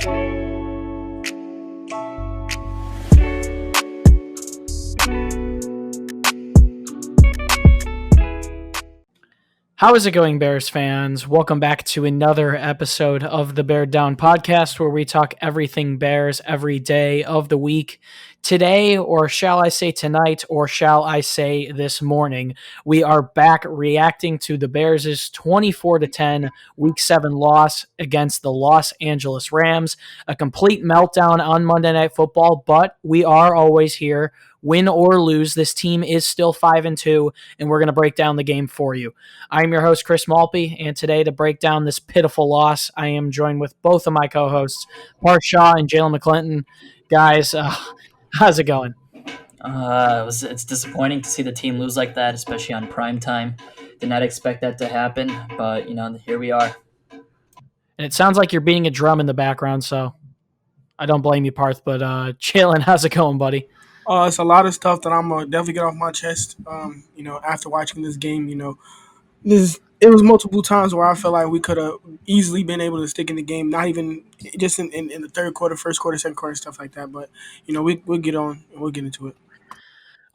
How is it going, Bears fans? Welcome back to another episode of the Bear Down podcast, where we talk everything Bears every day of the week. Today, or shall I say tonight, or shall I say this morning, we are back reacting to the Bears' 24-10 Week 7 loss against the Los Angeles Rams. A complete meltdown on Monday Night Football, but we are always here. Win or lose, this team is still 5-2, and we're going to break down the game for you. I'm your host, Chris Malpe, and today to break down this pitiful loss, I am joined with both of my co-hosts, Parth and Jaylen McClinton. Guys, how's it going? It's disappointing to see the team lose like that, especially on prime time. Did not expect that to happen, but here we are. And it sounds like you're beating a drum in the background, so I don't blame you, Parth. But Jaylen, how's it going, buddy? It's a lot of stuff that I'm gonna definitely get off my chest. After watching this game, it was multiple times where I felt like we could have easily been able to stick in the game. Not even just in the third quarter, first quarter, second quarter, stuff like that. But we'll get on and we'll get into it.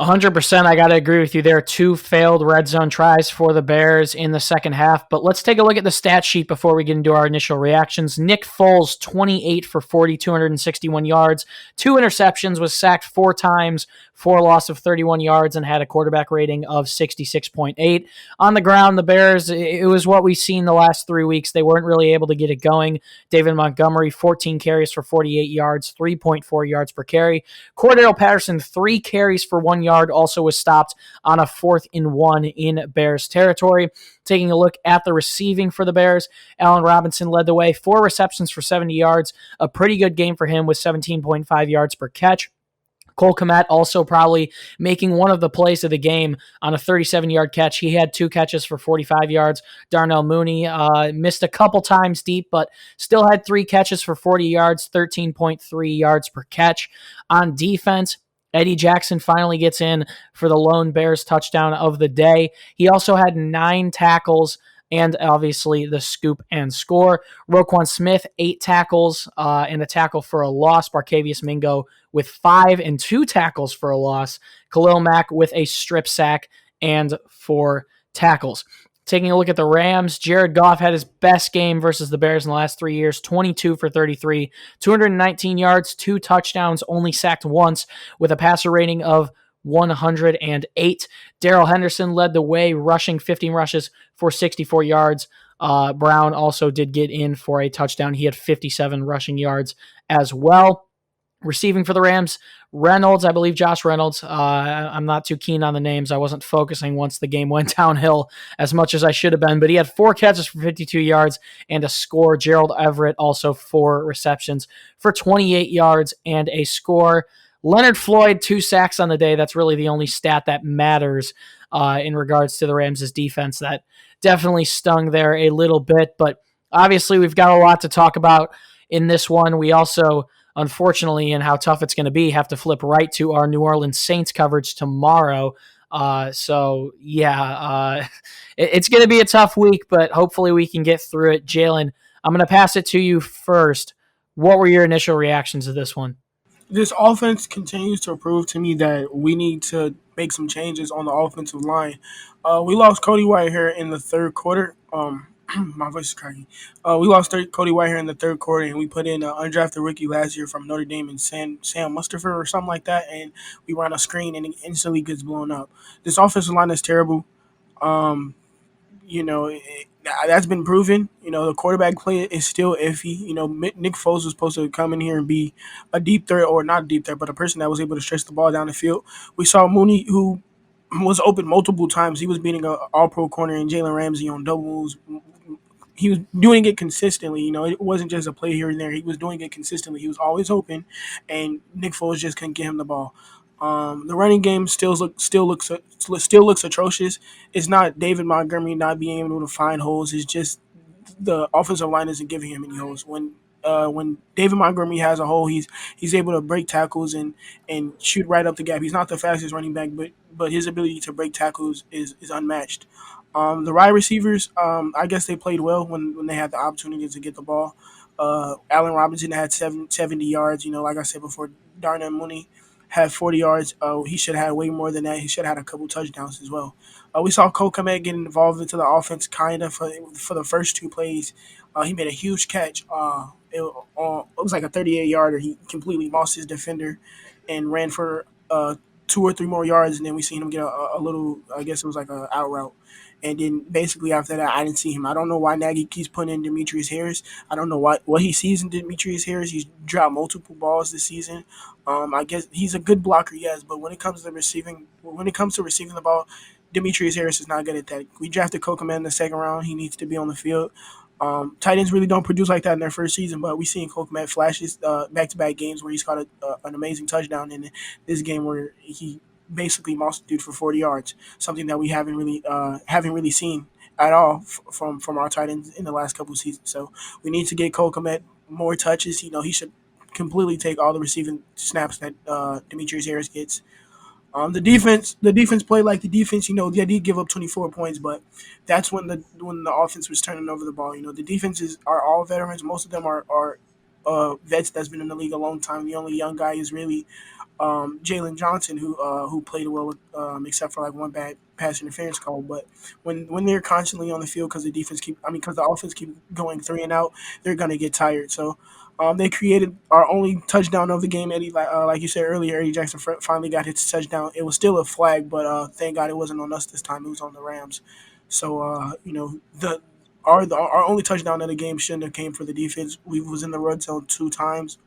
100%. I got to agree with you there. 2 failed red zone tries for the Bears in the second half. But let's take a look at the stat sheet before we get into our initial reactions. Nick Foles, 28 for 40, 261 yards, 2 interceptions, was sacked 4 times for a loss of 31 yards, and had a quarterback rating of 66.8. On the ground, the Bears, it was what we've seen the last 3 weeks. They weren't really able to get it going. David Montgomery, 14 carries for 48 yards, 3.4 yards per carry. Cordell Patterson, 3 carries for 1 yard, also was stopped on a 4th and 1 in Bears territory. Taking a look at the receiving for the Bears, Allen Robinson led the way, 4 receptions for 70 yards, a pretty good game for him with 17.5 yards per catch. Cole Kmet also probably making one of the plays of the game on a 37-yard catch. He had 2 catches for 45 yards. Darnell Mooney missed a couple times deep, but still had 3 catches for 40 yards, 13.3 yards per catch. On defense, Eddie Jackson finally gets in for the lone Bears touchdown of the day. He also had 9 tackles and obviously the scoop and score. Roquan Smith, 8 tackles and a tackle for a loss. Barkevious Mingo with 5 and 2 tackles for a loss. Khalil Mack with a strip sack and 4 tackles. Taking a look at the Rams, Jared Goff had his best game versus the Bears in the last 3 years, 22 for 33, 219 yards, 2 touchdowns, only sacked once with a passer rating of 108. Darrell Henderson led the way, rushing 15 rushes for 64 yards. Brown also did get in for a touchdown. He had 57 rushing yards as well. Receiving for the Rams, Reynolds, I believe Josh Reynolds. I'm not too keen on the names. I wasn't focusing once the game went downhill as much as I should have been, but he had 4 catches for 52 yards and a score. Gerald Everett also 4 receptions for 28 yards and a score. Leonard Floyd, 2 sacks on the day. That's really the only stat that matters in regards to the Rams' defense. That definitely stung there a little bit, but obviously we've got a lot to talk about in this one. We also, unfortunately, and how tough it's going to be, have to flip right to our New Orleans Saints coverage tomorrow. It's going to be a tough week, but hopefully we can get through it. Jaylen, I'm going to pass it to you first. What were your initial reactions to this one? This offense continues to prove to me that we need to make some changes on the offensive line. We lost Cody Whitehair in the third quarter. My voice is cracking. We lost Cody Whitehair in the third quarter, and we put in an undrafted rookie last year from Notre Dame and Sam Mustafa or something like that, and we run a screen and it instantly gets blown up. This offensive line is terrible. That's been proven. The quarterback play is still iffy. Nick Foles was supposed to come in here and be a deep threat, or not a deep threat, but a person that was able to stretch the ball down the field. We saw Mooney, who was open multiple times. He was beating an all-pro corner and Jalen Ramsey on double moves. He was doing it consistently. It wasn't just a play here and there. He was doing it consistently. He was always open, and Nick Foles just couldn't get him the ball. The running game still looks atrocious. It's not David Montgomery not being able to find holes. It's just the offensive line isn't giving him any holes. When David Montgomery has a hole, he's able to break tackles and shoot right up the gap. He's not the fastest running back, but his ability to break tackles is unmatched. The wide receivers, I guess they played well when they had the opportunity to get the ball. Allen Robinson had 70 yards. Like I said before, Darnell Mooney had 40 yards. He should have had way more than that. He should have had a couple touchdowns as well. We saw Cole Kmet getting involved into the offense kind of for the first two plays. He made a huge catch. It was like a 38-yarder. He completely lost his defender and ran for 2 or 3 more yards, and then we seen him get a little. I guess it was like a out route. And then basically after that, I didn't see him. I don't know why Nagy keeps putting in Demetrius Harris. I don't know what he sees in Demetrius Harris. He's dropped multiple balls this season. I guess he's a good blocker, yes, but when it comes to receiving the ball, Demetrius Harris is not good at that. We drafted Kokoman in the second round. He needs to be on the field. Tight ends really don't produce like that in their first season, but we seen Kokoman flashes back-to-back games where he's caught an amazing touchdown in this game where he basically monster dude for 40 yards, something that we haven't really seen at all from our tight ends in the last couple of seasons. So we need to get Cole Kmet more touches. He should completely take all the receiving snaps that Demetrius Harris gets. The defense played like the defense. They did give up 24 points, but that's when the offense was turning over the ball. The defenses are all veterans. Most of them are vets that's been in the league a long time. The only young guy is really Jaylen Johnson, who played well, except for like one bad pass interference call. But when they're constantly on the field because because the offense keep going three and out, they're gonna get tired. So they created our only touchdown of the game. Eddie, like you said earlier, Eddie Jackson finally got his touchdown. It was still a flag, but thank God it wasn't on us this time. It was on the Rams. So our only touchdown of the game shouldn't have came for the defense. We was in the red zone 2 times.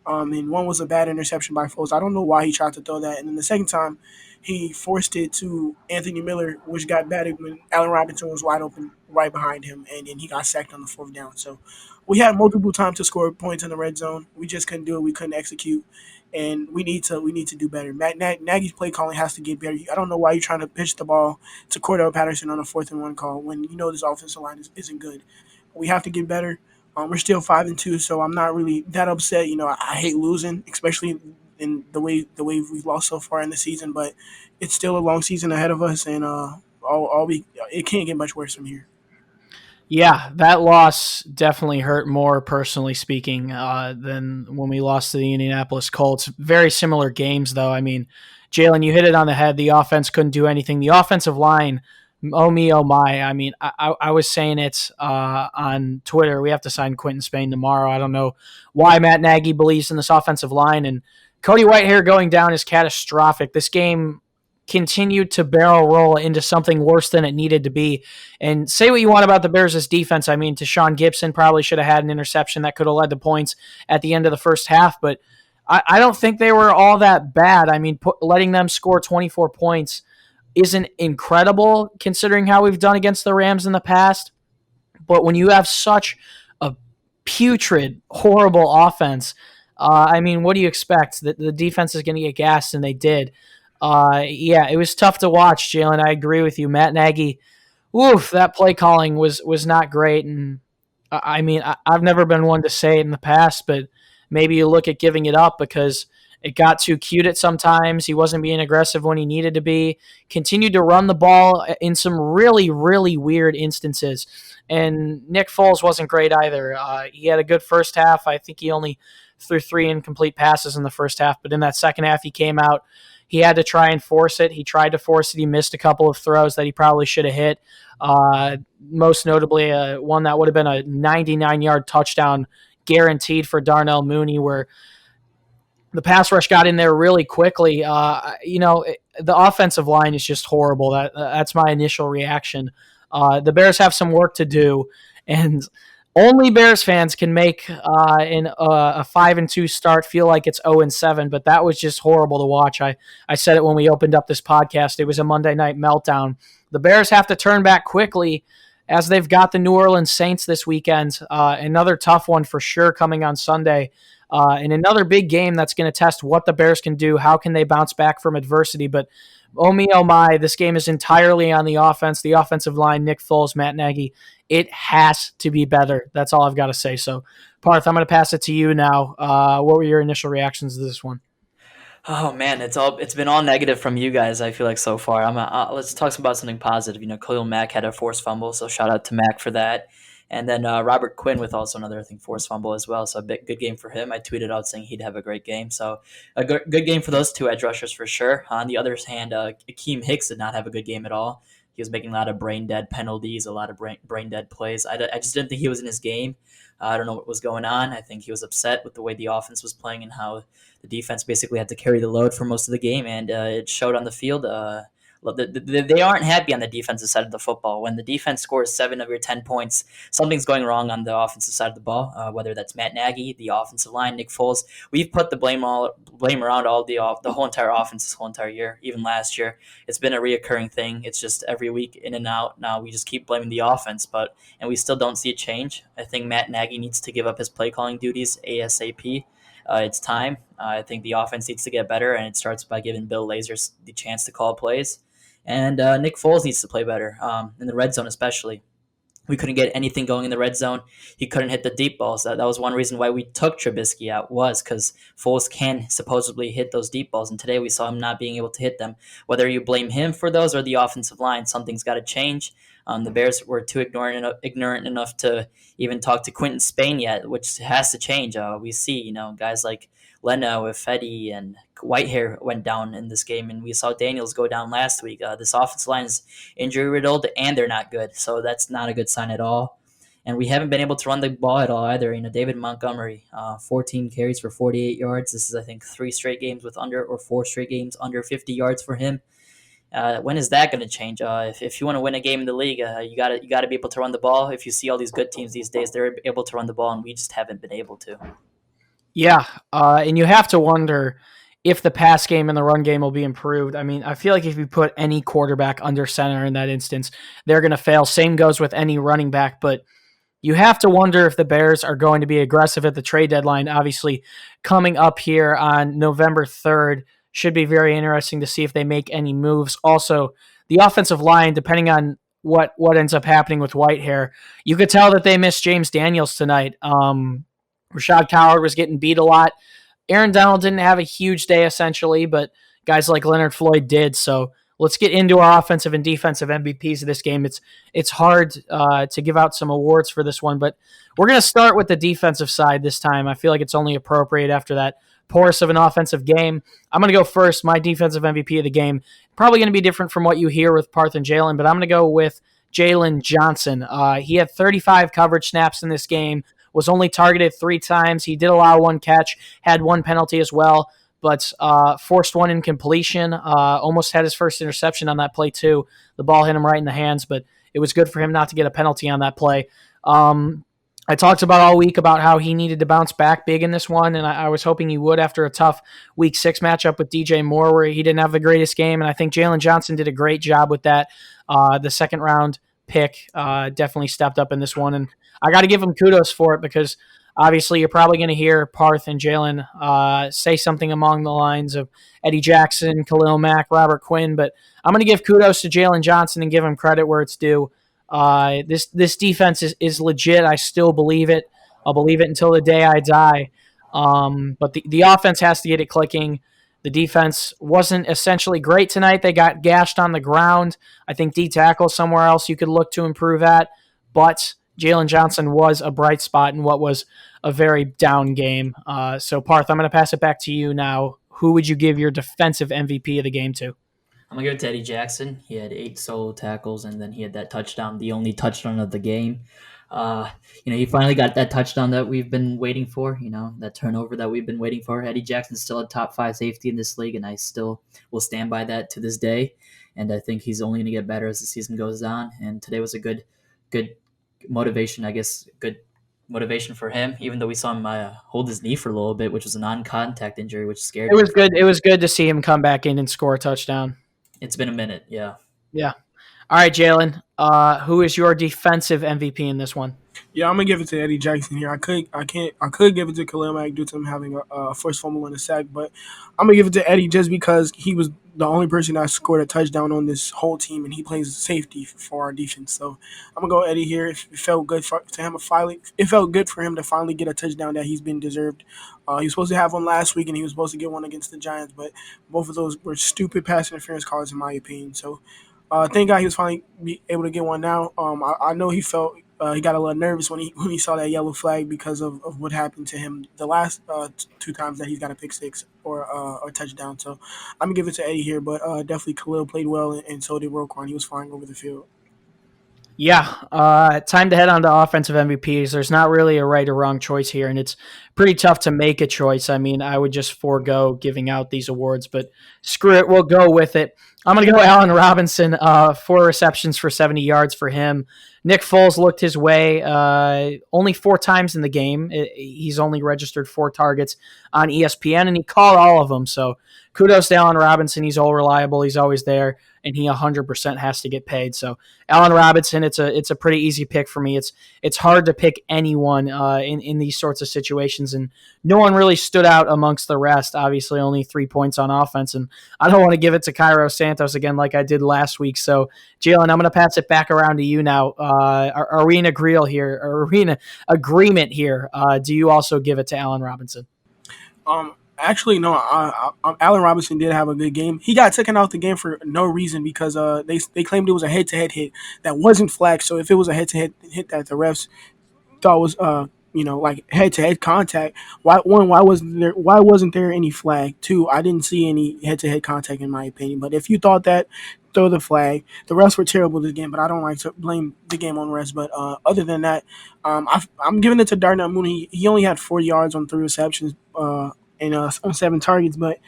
And one was a bad interception by Foles. I don't know why he tried to throw that. And then the second time, he forced it to Anthony Miller, which got batted when Allen Robinson was wide open right behind him, and then he got sacked on the fourth down. So we had multiple times to score points in the red zone. We just couldn't do it. We couldn't execute, and we need to do better. Nagy's play calling has to get better. I don't know why you're trying to pitch the ball to Cordell Patterson on a 4th-and-1 call when this offensive line isn't good. We have to get better. We're still 5-2, so I'm not really that upset. I hate losing, especially in the way we've lost so far in the season. But it's still a long season ahead of us, and it can't get much worse from here. Yeah, that loss definitely hurt more, personally speaking, than when we lost to the Indianapolis Colts. Very similar games, though. I mean, Jaylen, you hit it on the head. The offense couldn't do anything. The offensive line, oh me, oh my. I mean, I was saying it on Twitter. We have to sign Quentin Spain tomorrow. I don't know why Matt Nagy believes in this offensive line. And Cody Whitehair going down is catastrophic. This game continued to barrel roll into something worse than it needed to be. And say what you want about the Bears' defense. I mean, Tashawn Gibson probably should have had an interception that could have led to points at the end of the first half, but I don't think they were all that bad. I mean, letting them score 24 points isn't incredible considering how we've done against the Rams in the past. But when you have such a putrid, horrible offense, I mean, what do you expect? The defense is going to get gassed, and they did. Yeah, it was tough to watch, Jaylen. I agree with you. Matt Nagy, oof, that play calling was not great. And I mean, I've never been one to say it in the past, but maybe you look at giving it up because it got too cute at sometimes. He wasn't being aggressive when he needed to be. Continued to run the ball in some really, really weird instances. And Nick Foles wasn't great either. He had a good first half. I think he only threw 3 incomplete passes in the first half, but in that second half, he came out. He had to try and force it. He tried to force it. He missed a couple of throws that he probably should have hit. Most notably, one that would have been a 99-yard touchdown guaranteed for Darnell Mooney, where the pass rush got in there really quickly. The offensive line is just horrible. That's my initial reaction. The Bears have some work to do, and only Bears fans can make in a 5-2 start feel like it's 0-7, but that was just horrible to watch. I said it when we opened up this podcast. It was a Monday night meltdown. The Bears have to turn back quickly as they've got the New Orleans Saints this weekend. Another tough one for sure coming on Sunday. And another big game that's going to test what the Bears can do. How can they bounce back from adversity? But oh me, oh my, this game is entirely on the offense, the offensive line, Nick Foles, Matt Nagy. It has to be better. That's all I've got to say. So, Parth, I'm going to pass it to you now. What were your initial reactions to this one? Oh man, it's been all negative from you guys. I feel like so far. Let's talk about something positive. Khalil Mack had a forced fumble, so shout out to Mack for that. And then Robert Quinn with also another, I think, forced fumble as well. So a good game for him. I tweeted out saying he'd have a great game. So a good game for those two edge rushers for sure. On the other hand, Akeem Hicks did not have a good game at all. He was making a lot of brain dead penalties, a lot of brain dead plays. I just didn't think he was in his game. I don't know what was going on. I think he was upset with the way the offense was playing and how the defense basically had to carry the load for most of the game, and it showed on the field. They aren't happy on the defensive side of the football. When the defense scores 7 of your 10 points, something's going wrong on the offensive side of the ball. Whether that's Matt Nagy, the offensive line, Nick Foles, we've put the blame around all the whole entire offense this whole entire year. Even last year, it's been a reoccurring thing. It's just every week in and out. Now we just keep blaming the offense, and we still don't see a change. I think Matt Nagy needs to give up his play calling duties ASAP. It's time. I think the offense needs to get better, and it starts by giving Bill Lazor the chance to call plays. And Nick Foles needs to play better in the red zone, especially. We couldn't get anything going in the red zone. He couldn't hit the deep balls. That was one reason why we took Trubisky out, was because Foles can supposedly hit those deep balls. And today we saw him not being able to hit them. Whether you blame him for those or the offensive line, something's got to change. The Bears were too ignorant enough to even talk to Quentin Spain yet, which has to change. We see, guys like Leno, Ifedi, and Whitehair went down in this game, and we saw Daniels go down last week. This offensive line is injury riddled, and they're not good, so that's not a good sign at all. And we haven't been able to run the ball at all either. David Montgomery, 14 carries for 48 yards. This is, I think, 4 straight games under 50 yards for him. When is that going to change? If you want to win a game in the league, you got to be able to run the ball. If you see all these good teams these days, they're able to run the ball, and we just haven't been able to. Yeah, and you have to wonder if the pass game and the run game will be improved. I mean, I feel like if you put any quarterback under center in that instance, they're going to fail. Same goes with any running back, but you have to wonder if the Bears are going to be aggressive at the trade deadline. Obviously, coming up here on November 3rd, should be very interesting to see if they make any moves. Also, the offensive line, depending on what ends up happening with Whitehair, you could tell that they missed James Daniels tonight. Rashad Coward was getting beat a lot. Aaron Donald didn't have a huge day, essentially, but guys like Leonard Floyd did. So let's get into our offensive and defensive MVPs of this game. It's hard to give out some awards for this one, but we're going to start with the defensive side this time. I feel like it's only appropriate after that porous of an offensive game. I'm going to go first. My defensive MVP of the game, probably going to be different from what you hear with Parth and Jaylen, but I'm going to go with Jaylen Johnson. He had 35 coverage snaps in this game, was only targeted 3 times. He did allow 1 catch, had 1 penalty as well, but forced 1 incompletion. Almost had his first interception on that play too. The ball hit him right in the hands, but it was good for him not to get a penalty on that play. I talked about all week about how he needed to bounce back big in this one, and I was hoping he would after a tough Week 6 matchup with DJ Moore where he didn't have the greatest game, and I think Jaylen Johnson did a great job with that. The second-round pick definitely stepped up in this one, and I got to give him kudos for it because obviously you're probably going to hear Parth and Jaylen say something along the lines of Eddie Jackson, Khalil Mack, Robert Quinn, but I'm going to give kudos to Jaylen Johnson and give him credit where it's due. This defense is legit. I still believe it. I'll believe it until the day I die. But the offense has to get it clicking. The defense wasn't essentially great tonight. They got gashed on the ground. I think D tackle somewhere else you could look to improve at. But Jaylen Johnson was a bright spot in what was a very down game. So, Parth, I'm going to pass it back to you now. Who would you give your defensive MVP of the game to? I'm going to give it to Eddie Jackson. He had 8 solo tackles, and then he had that touchdown, the only touchdown of the game. He finally got that touchdown that we've been waiting for, that turnover that we've been waiting for. Eddie Jackson's still a top 5 safety in this league, and I still will stand by that to this day. And I think he's only going to get better as the season goes on. And today was a good motivation, I guess, good motivation for him, even though we saw him hold his knee for a little bit, which was a non-contact injury, which scared me. It was good to see him come back in and score a touchdown. It's been a minute, yeah. Yeah. All right, Jaylen. Who is your defensive MVP in this one? Yeah, I'm gonna give it to Eddie Jackson here. I could give it to Khalil Mack due to him having a first fumble and a sack, but I'm gonna give it to Eddie just because he was the only person that scored a touchdown on this whole team, and he plays safety for our defense. So I'm gonna go Eddie here. It felt good for him to finally get a touchdown that he's been deserved. He was supposed to have one last week, and he was supposed to get one against the Giants, but both of those were stupid pass interference calls in my opinion. So thank God he was finally able to get one now. I know he felt he got a little nervous when he saw that yellow flag because of what happened to him the last two times that he's got a pick six or touchdown. So I'm gonna give it to Eddie here, but definitely Khalil played well, and so did Roquan. He was flying over the field. Yeah, time to head on to offensive MVPs. There's not really a right or wrong choice here, and it's pretty tough to make a choice. I mean, I would just forego giving out these awards, but screw it, we'll go with it. I'm going to go Allen Robinson, 4 receptions for 70 yards for him. Nick Foles looked his way only 4 times in the game. He's only registered 4 targets on ESPN, and he caught all of them. So kudos to Allen Robinson. He's all reliable. He's always there, and he 100% has to get paid. So Allen Robinson, it's a pretty easy pick for me. It's hard to pick anyone in these sorts of situations, and no one really stood out amongst the rest. Obviously, only 3 points on offense, and I don't want to give it to Cairo Santos again like I did last week. So Jaylen, I'm going to pass it back around to you now. Are we in agreement here? Do you also give it to Allen Robinson? Actually, no. Allen Robinson did have a good game. He got taken out the game for no reason because they claimed it was a head-to-head hit that wasn't flagged. So if it was a head-to-head hit that the refs thought was like head-to-head contact, why wasn't there any flag? Two, I didn't see any head-to-head contact in my opinion. But if you thought that, throw the flag. The refs were terrible this game, but I don't like to blame the game on refs. But other than that, I'm giving it to Darnell Mooney. He only had 40 yards on 3 receptions. And on 7 targets. But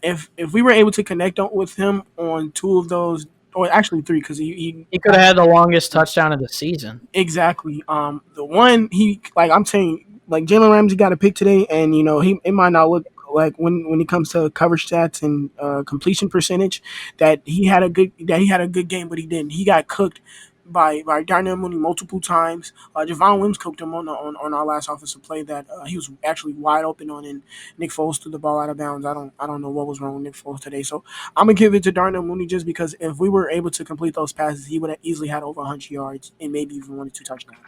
if we were able to connect with him on 2 of those, or actually 3, because he could have had the longest touchdown of the season. Exactly. The one I'm saying, like Jalen Ramsey got a pick today, and it might not look like when it comes to coverage stats and completion percentage that he had a good game, but he didn't. He got cooked by Darnell Mooney multiple times. Javon Williams cooked him on our last offensive play that he was actually wide open on, and Nick Foles threw the ball out of bounds. I don't know what was wrong with Nick Foles today. So I'm gonna give it to Darnell Mooney just because if we were able to complete those passes, he would have easily had over 100 yards and maybe even 1 or 2 touchdowns.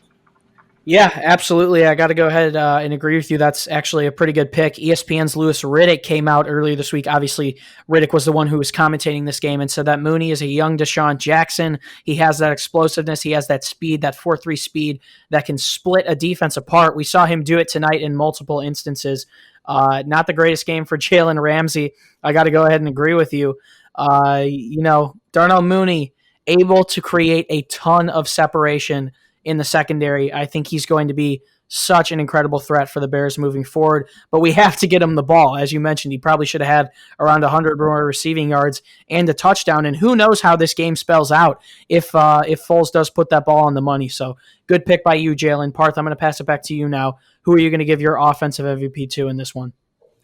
Yeah, absolutely. I got to go ahead and agree with you. That's actually a pretty good pick. ESPN's Louis Riddick came out earlier this week. Obviously, Riddick was the one who was commentating this game and said that Mooney is a young Deshaun Jackson. He has that explosiveness. He has that speed, that 4.3 speed that can split a defense apart. We saw him do it tonight in multiple instances. Not the greatest game for Jalen Ramsey. I got to go ahead and agree with you. Darnell Mooney able to create a ton of separation in the secondary. I think he's going to be such an incredible threat for the Bears moving forward, but we have to get him the ball. As you mentioned, he probably should have had around 100 more receiving yards and a touchdown, and who knows how this game spells out if Foles does put that ball on the money. So good pick by you, Jaylen. Parth, I'm going to pass it back to you now. Who are you going to give your offensive MVP to in this one?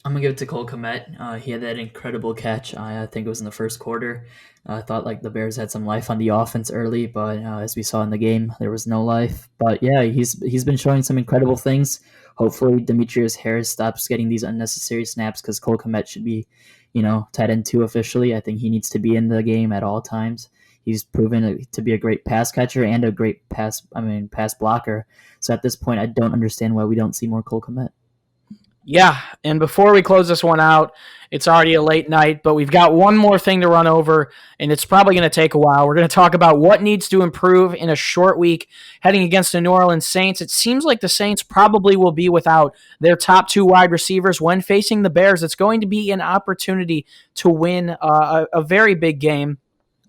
I'm going to give it to Cole Kmet. He had that incredible catch. I think it was in the first quarter. I thought the Bears had some life on the offense early, but as we saw in the game, there was no life. But yeah, he's been showing some incredible things. Hopefully, Demetrius Harris stops getting these unnecessary snaps because Cole Kmet should be, tight end 2 officially. I think he needs to be in the game at all times. He's proven to be a great pass catcher and a great pass blocker. So at this point, I don't understand why we don't see more Cole Kmet. Yeah, and before we close this one out, it's already a late night, but we've got one more thing to run over, and it's probably going to take a while. We're going to talk about what needs to improve in a short week heading against the New Orleans Saints. It seems like the Saints probably will be without their top 2 wide receivers when facing the Bears. It's going to be an opportunity to win a very big game.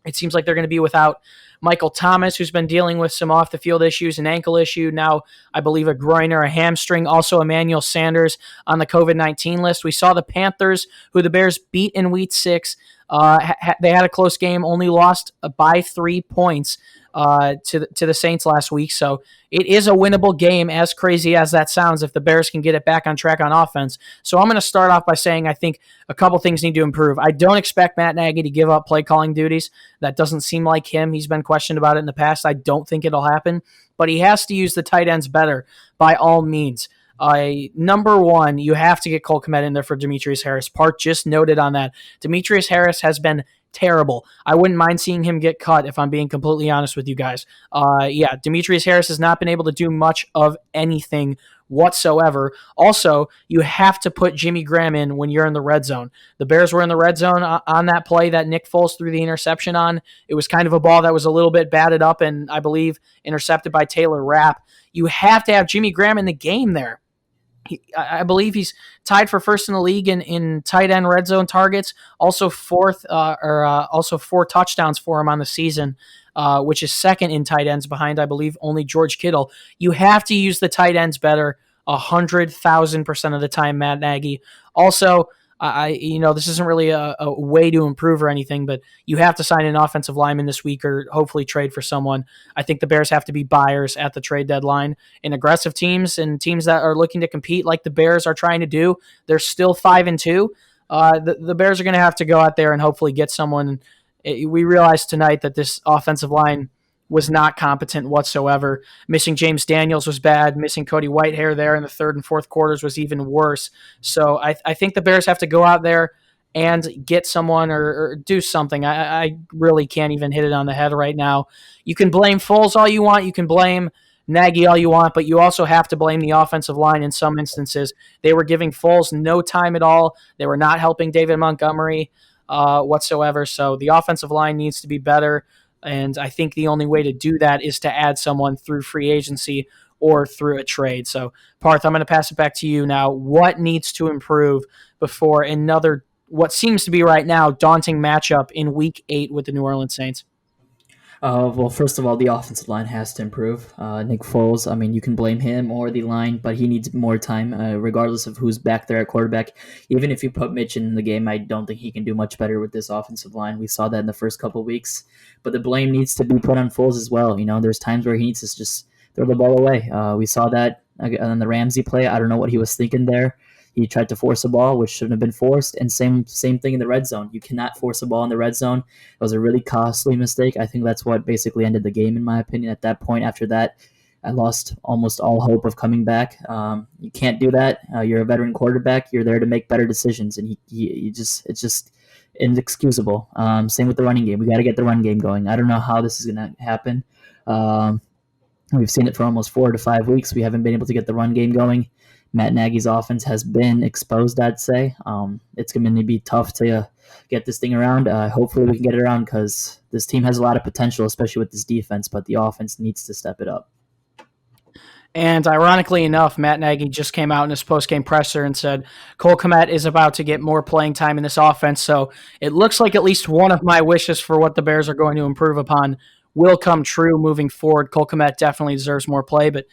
It seems like they're going to be without Michael Thomas, who's been dealing with some off-the-field issues, an ankle issue, now I believe a groin or a hamstring. Also, Emmanuel Sanders on the COVID-19 list. We saw the Panthers, who the Bears beat in Week 6. They had a close game, only lost by 3 points to the Saints last week. So it is a winnable game, as crazy as that sounds, if the Bears can get it back on track on offense. So I'm going to start off by saying I think a couple things need to improve. I don't expect Matt Nagy to give up play calling duties. That doesn't seem like him. He's been questioned about it in the past. I don't think it'll happen, but he has to use the tight ends better by all means. Number one, you have to get Cole Kmet in there for Demetrius Harris. Parth just noted on that. Demetrius Harris has been terrible. I wouldn't mind seeing him get cut if I'm being completely honest with you guys. Demetrius Harris has not been able to do much of anything whatsoever. Also, you have to put Jimmy Graham in when you're in the red zone. The Bears were in the red zone on that play that Nick Foles threw the interception on. It was kind of a ball that was a little bit batted up and I believe intercepted by Taylor Rapp. You have to have Jimmy Graham in the game there. I believe he's tied for first in the league in tight end red zone targets. Also also 4 touchdowns for him on the season, which is second in tight ends behind, I believe, only George Kittle. You have to use the tight ends better 100,000% of the time, Matt Nagy. Also, this isn't really a way to improve or anything, but you have to sign an offensive lineman this week or hopefully trade for someone. I think the Bears have to be buyers at the trade deadline. And aggressive teams and teams that are looking to compete like the Bears are trying to do, they're still 5-2. The Bears are going to have to go out there and hopefully get someone. We realized tonight that this offensive line was not competent whatsoever. Missing James Daniels was bad. Missing Cody Whitehair there in the third and fourth quarters was even worse. So I think the Bears have to go out there and get someone or do something. I really can't even hit it on the head right now. You can blame Foles all you want. You can blame Nagy all you want, but you also have to blame the offensive line in some instances. They were giving Foles no time at all. They were not helping David Montgomery whatsoever. So the offensive line needs to be better. And I think the only way to do that is to add someone through free agency or through a trade. So, Parth, I'm going to pass it back to you now. What needs to improve before another, what seems to be right now, daunting matchup in Week 8 with the New Orleans Saints? Well, first of all, the offensive line has to improve. Nick Foles, I mean, you can blame him or the line, but he needs more time, regardless of who's back there at quarterback. Even if you put Mitch in the game, I don't think he can do much better with this offensive line. We saw that in the first couple of weeks. But the blame needs to be put on Foles as well. There's times where he needs to just throw the ball away. We saw that on the Ramsey play. I don't know what he was thinking there. He tried to force a ball, which shouldn't have been forced, and same thing in the red zone. You cannot force a ball in the red zone. It was a really costly mistake. I think that's what basically ended the game, in my opinion. At that point, after that, I lost almost all hope of coming back. You can't do that. You're a veteran quarterback. You're there to make better decisions, and it's just inexcusable. Same with the running game. We got to get the run game going. I don't know how this is going to happen. We've seen it for almost 4 to 5 weeks. We haven't been able to get the run game going. Matt Nagy's offense has been exposed, I'd say. It's going to be tough to get this thing around. Hopefully we can get it around because this team has a lot of potential, especially with this defense, but the offense needs to step it up. And ironically enough, Matt Nagy just came out in his post-game presser and said Cole Kmet is about to get more playing time in this offense. So it looks like at least one of my wishes for what the Bears are going to improve upon will come true moving forward. Cole Kmet definitely deserves more play, but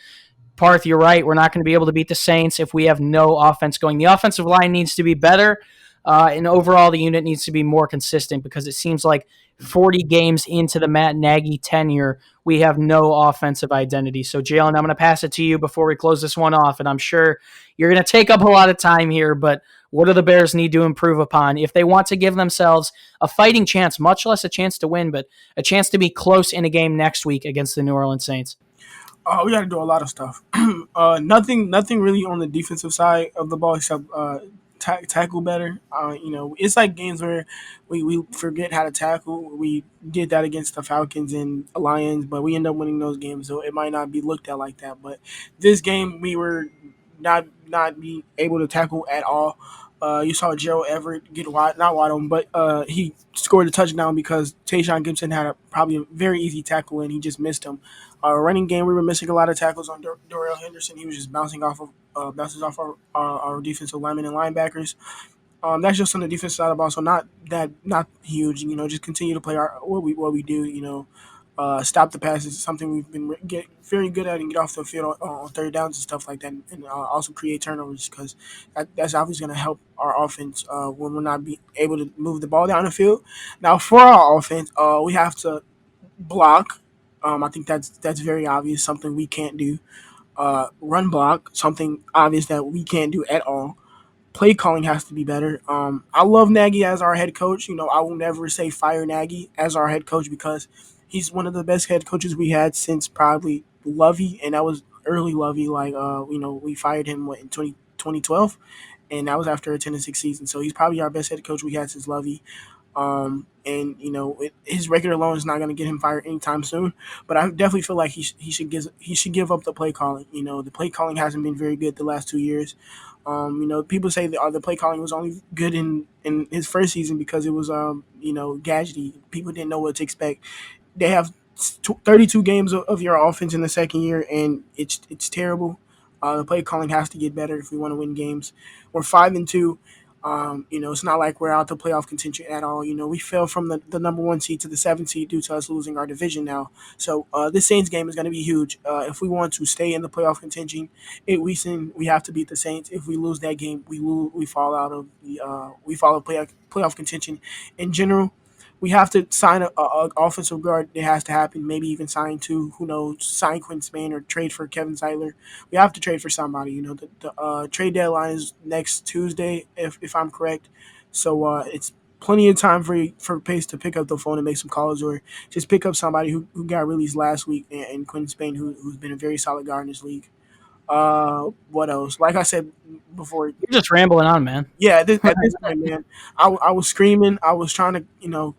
Parth, you're right. We're not going to be able to beat the Saints if we have no offense going. The offensive line needs to be better, and overall the unit needs to be more consistent because it seems like 40 games into the Matt Nagy tenure, we have no offensive identity. So, Jaylen, I'm going to pass it to you before we close this one off, and I'm sure you're going to take up a lot of time here, but what do the Bears need to improve upon if they want to give themselves a fighting chance, much less a chance to win, but a chance to be close in a game next week against the New Orleans Saints? We got to do a lot of stuff. Nothing really on the defensive side of the ball except tackle better. It's like games where we forget how to tackle. We did that against the Falcons and Lions, but we end up winning those games, so it might not be looked at like that. But this game, we were not be able to tackle at all. You saw Gerald Everett get not wide open, but he scored a touchdown because Tayshaun Gibson had probably a very easy tackle and he just missed him. Running game, we were missing a lot of tackles on Darrell Henderson. He was just bounces off our defensive linemen and linebackers. That's just on the defensive side of the ball, so not huge. Just continue to play what we do. Stop the passes, something we've been very good at, and get off the field on third downs and stuff like that, and also create turnovers because that's obviously going to help our offense when we're not able to move the ball down the field. Now, for our offense, we have to block. I think that's very obvious, something we can't do. Run block, something obvious that we can't do at all. Play calling has to be better. I love Nagy as our head coach. I will never say fire Nagy as our head coach because he's one of the best head coaches we had since probably Lovey, and that was early Lovey. We fired him in 2012, and that was after a 10-6 season. So he's probably our best head coach we had since Lovey. And his record alone is not going to get him fired anytime soon. But I definitely feel like he should give up the play calling. The play calling hasn't been very good the last 2 years. People say that the play calling was only good in his first season because it was gadgety. People didn't know what to expect. They have 32 games of your offense in the second year, and it's terrible. The play calling has to get better if we want to win games. We're 5-2. It's not like we're out the playoff contention at all. We fell from the number one seed to the seventh seed due to us losing our division now. So this Saints game is going to be huge. If we want to stay in the playoff contention, we have to beat the Saints. If we lose that game, we fall out of the playoff contention in general. We have to sign a offensive guard. It has to happen. Maybe even sign two. Who knows? Sign Quinn Spain or trade for Kevin Zeitler. We have to trade for somebody. The trade deadline is next Tuesday, if I'm correct. So it's plenty of time for Pace to pick up the phone and make some calls, or just pick up somebody who got released last week, and Quinn Spain, who's been a very solid guard in this league. What else? Like I said before, You're just rambling on, man. yeah. At this point, man, I was screaming. I was trying to,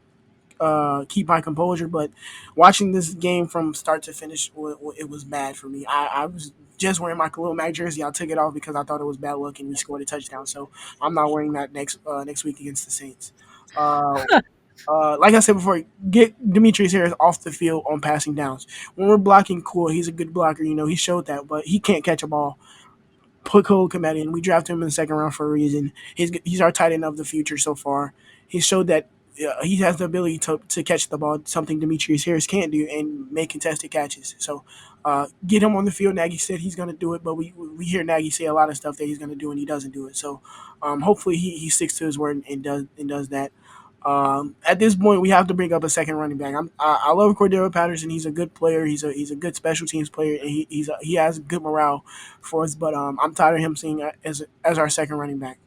keep my composure. But watching this game from start to finish, it was bad for me. I was just wearing my Khalil Mack jersey. I took it off because I thought it was bad luck and we scored a touchdown. So I'm not wearing that next week against the Saints. Uh, like I said before, get Demetrius Harris off the field on passing downs. When we're blocking, cool. He's a good blocker. He showed that, but he can't catch a ball. Put Cole Kmet in. We drafted him in the second round for a reason. He's our tight end of the future so far. He showed that he has the ability to catch the ball, something Demetrius Harris can't do, and make contested catches. So get him on the field. Nagy said he's going to do it, but we hear Nagy say a lot of stuff that he's going to do, and he doesn't do it. So hopefully he sticks to his word and does that. At this point, we have to bring up a second running back. I love Cordero Patterson. He's a good player. He's a good special teams player, and he has good morale for us. But I'm tired of him seeing as our second running back.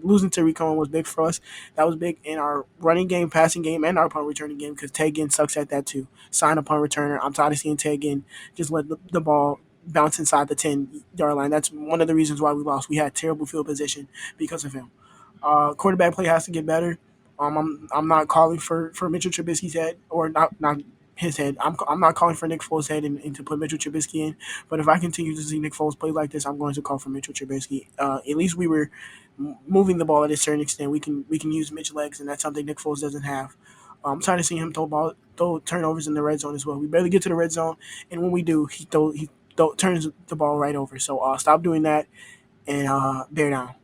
Losing Tariq Cohen was big for us. That was big in our running game, passing game, and our punt returning game because Ted Ginn sucks at that too. Sign a punt returner. I'm tired of seeing Ted Ginn just let the ball bounce inside the 10-yard line. That's one of the reasons why we lost. We had terrible field position because of him. Quarterback play has to get better. I'm not calling for Mitchell Trubisky's head, or not his head. I'm not calling for Nick Foles' head and to put Mitchell Trubisky in. But if I continue to see Nick Foles play like this, I'm going to call for Mitchell Trubisky. At least we were moving the ball at a certain extent. We can use Mitch legs, and that's something Nick Foles doesn't have. I'm trying to see him throw turnovers in the red zone as well. We barely get to the red zone, and when we do, he turns the ball right over. So stop doing that and bear down.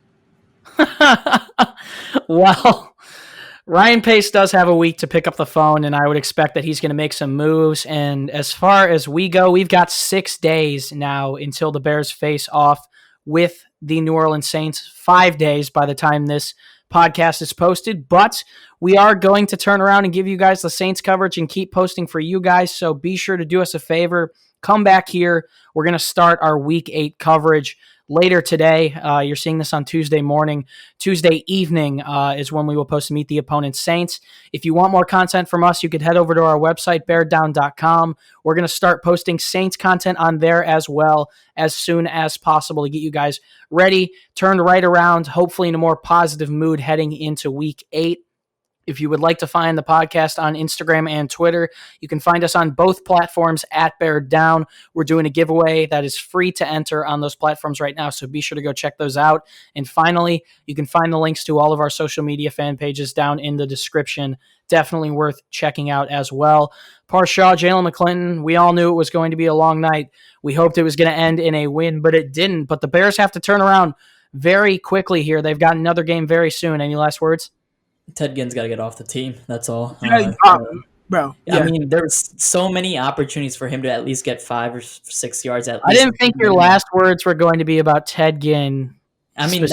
Well, Ryan Pace does have a week to pick up the phone, and I would expect that he's going to make some moves. And as far as we go, we've got 6 days now until the Bears face off with the New Orleans Saints. 5 days by the time this podcast is posted, but we are going to turn around and give you guys the Saints coverage and keep posting for you guys. So be sure to do us a favor. Come back here. We're going to start our Week 8 coverage later today. You're seeing this on Tuesday morning. Tuesday evening is when we will post to Meet the Opponent Saints. If you want more content from us, you could head over to our website, beardown.com. We're going to start posting Saints content on there as well as soon as possible to get you guys ready, turned right around, hopefully in a more positive mood heading into Week 8. If you would like to find the podcast on Instagram and Twitter, you can find us on both platforms at Bear Down. We're doing a giveaway that is free to enter on those platforms right now, so be sure to go check those out. And finally, you can find the links to all of our social media fan pages down in the description. Definitely worth checking out as well. Parth Shaw, Jaylen McClinton, we all knew it was going to be a long night. We hoped it was going to end in a win, but it didn't. But the Bears have to turn around very quickly here. They've got another game very soon. Any last words? Ted Ginn's got to get off the team. That's all. Bro. Yeah. I mean, there's so many opportunities for him to at least get 5 or 6 yards at least. I didn't think your last words were going to be about Ted Ginn. I mean,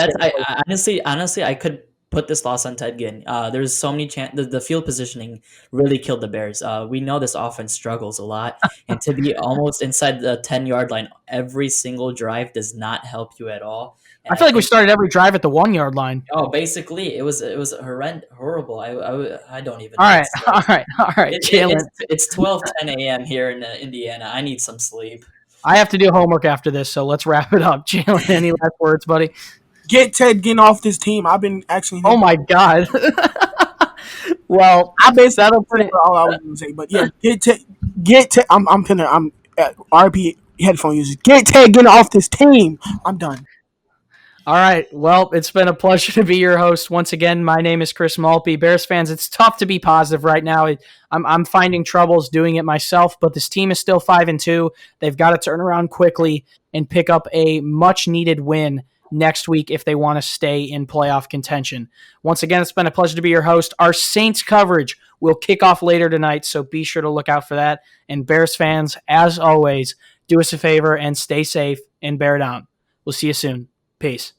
honestly, I could put this loss on Ted Ginn. There's so many the field positioning really killed the Bears. We know this offense struggles a lot, and to be almost inside the 10-yard line every single drive does not help you at all. And I feel like we started every drive at the 1-yard line. Oh, basically, it was horrible. I don't even. All right. Jaylen. It's 12:10 a.m. here in Indiana. I need some sleep. I have to do homework after this, so let's wrap it up. Jaylen, any last words, buddy? Get Ted Ginn off this team. I've been actually. Oh my God. Well, I basically that'll put it. all I was gonna say. But yeah, I'm at RP headphone users. Get Ted getting off this team. I'm done. All right. Well, it's been a pleasure to be your host once again. My name is Chris Malpe. Bears fans, it's tough to be positive right now. I'm finding troubles doing it myself, but this team is still 5-2. They've got to turn around quickly and pick up a much-needed win next week if they want to stay in playoff contention. Once again, it's been a pleasure to be your host. Our Saints coverage will kick off later tonight, so be sure to look out for that. And Bears fans, as always, do us a favor and stay safe and bear down. We'll see you soon. Peace.